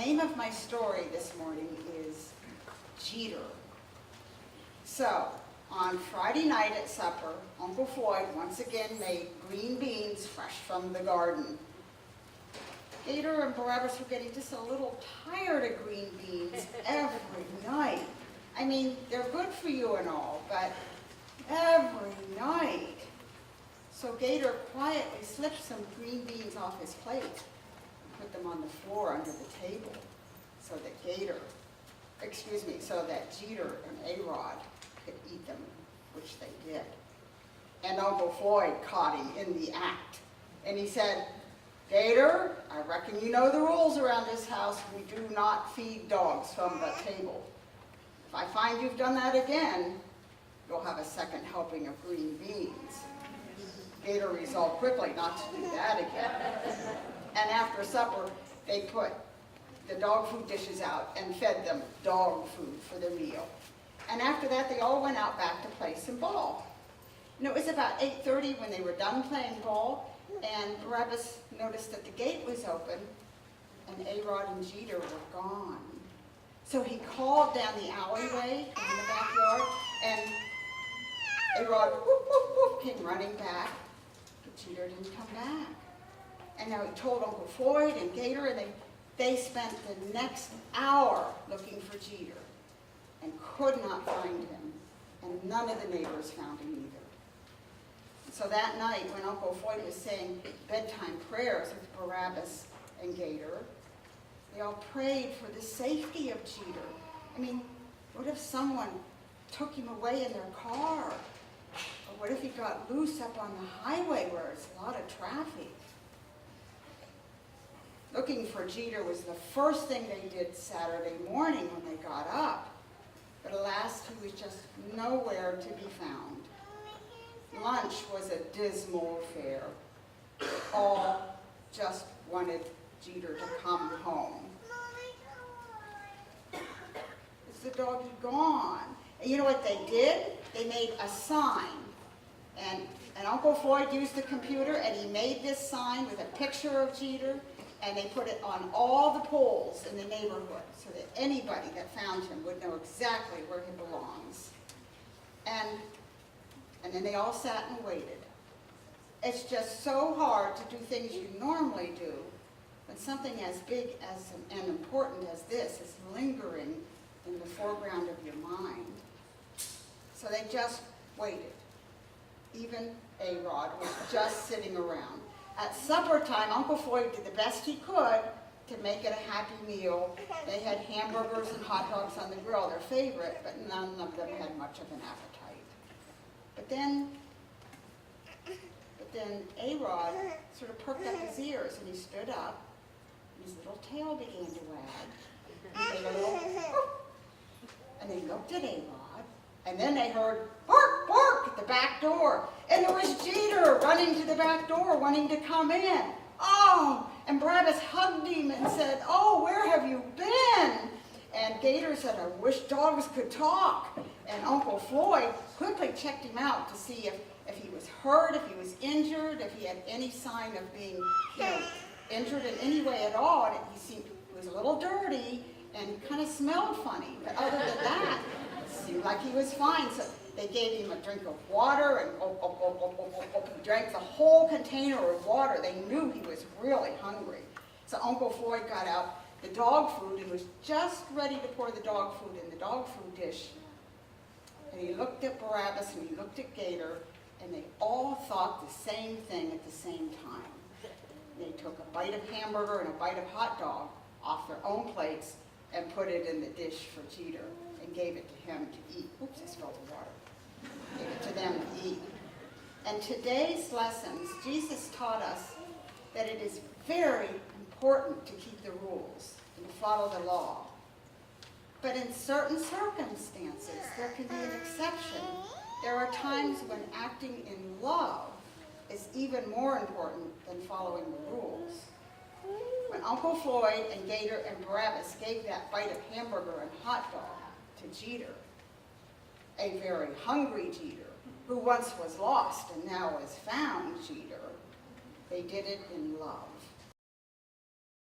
name of my story this morning is Jeter. So, on Friday night at supper, Uncle Floyd once again made green beans fresh from the garden. Gator and Barabbas were getting just a little tired of green beans every night. I mean, they're good for you and all, but every night. So Gator quietly slipped some green beans off his plate and put them on the floor under the table so that Jeter and A-Rod could eat them, which they did. And Uncle Floyd caught him in the act. And he said, "Gator, I reckon you know the rules around this house. We do not feed dogs from the table. If I find you've done that again, you'll have a second helping of green beans." Gator resolved quickly not to do that again. And after supper, they put the dog food dishes out and fed them dog food for their meal. And after that, they all went out back to play some ball. And it was about 8:30 when they were done playing ball, and Barabbas noticed that the gate was open, and A-Rod and Jeter were gone. So he called down the alleyway in the backyard, and A-Rod whoop, whoop, whoop, came running back, but Jeter didn't come back. And now he told Uncle Floyd and Gator, and they spent the next hour looking for Jeter and could not find him, and none of the neighbors found him either. So that night, when Uncle Floyd was saying bedtime prayers with Barabbas and Gator, they all prayed for the safety of Jeter. I mean, what if someone took him away in their car? Or what if he got loose up on the highway where there's a lot of traffic? Looking for Jeter was the first thing they did Saturday morning when they got up. But alas, he was just nowhere to be found. Lunch was a dismal affair. All just wanted Jeter to come home. Is the doggy gone? And you know what they did? They made a sign. And Uncle Floyd used the computer, and he made this sign with a picture of Jeter, and they put it on all the poles in the neighborhood so that anybody that found him would know exactly where he belongs. And then they all sat and waited. It's just so hard to do things you normally do when something as big and important as this is lingering in the foreground of your mind. So they just waited. Even A-Rod was just sitting around. At supper time, Uncle Floyd did the best he could to make it a happy meal. They had hamburgers and hot dogs on the grill, their favorite, but none of them had much of an appetite. But then A-Rod sort of perked up his ears, and he stood up, and his little tail began to wag. He made a little "Bark," and they looked at A-Rod, and then they heard bark, bark at the back door. And there was Jeter running to the back door, wanting to come in. Oh, and Barabbas hugged him and said, "Oh, where have you been?" And Gator said, "I wish dogs could talk." And Uncle Floyd quickly checked him out to see if he was hurt, if he was injured, if he had any sign of being injured in any way at all. And he was a little dirty and kind of smelled funny. But other than that, it seemed like he was fine. So they gave him a drink of water, and he drank the whole container of water. They knew he was really hungry. So Uncle Floyd got out the dog food and was just ready to pour the dog food in the dog food dish. And he looked at Barabbas and he looked at Gator, and they all thought the same thing at the same time. They took a bite of hamburger and a bite of hot dog off their own plates and put it in the dish for Jeter and gave it to him to eat. Oops, I spilled the water. Gave it to them to eat. And today's lessons, Jesus taught us that it is very important to keep the rules and to follow the law. But in certain circumstances, there can be an exception. There are times when acting in love is even more important than following the rules. When Uncle Floyd and Gator and Barabbas gave that bite of hamburger and hot dog to Jeter, a very hungry Jeter, who once was lost and now is found Jeter, they did it in love.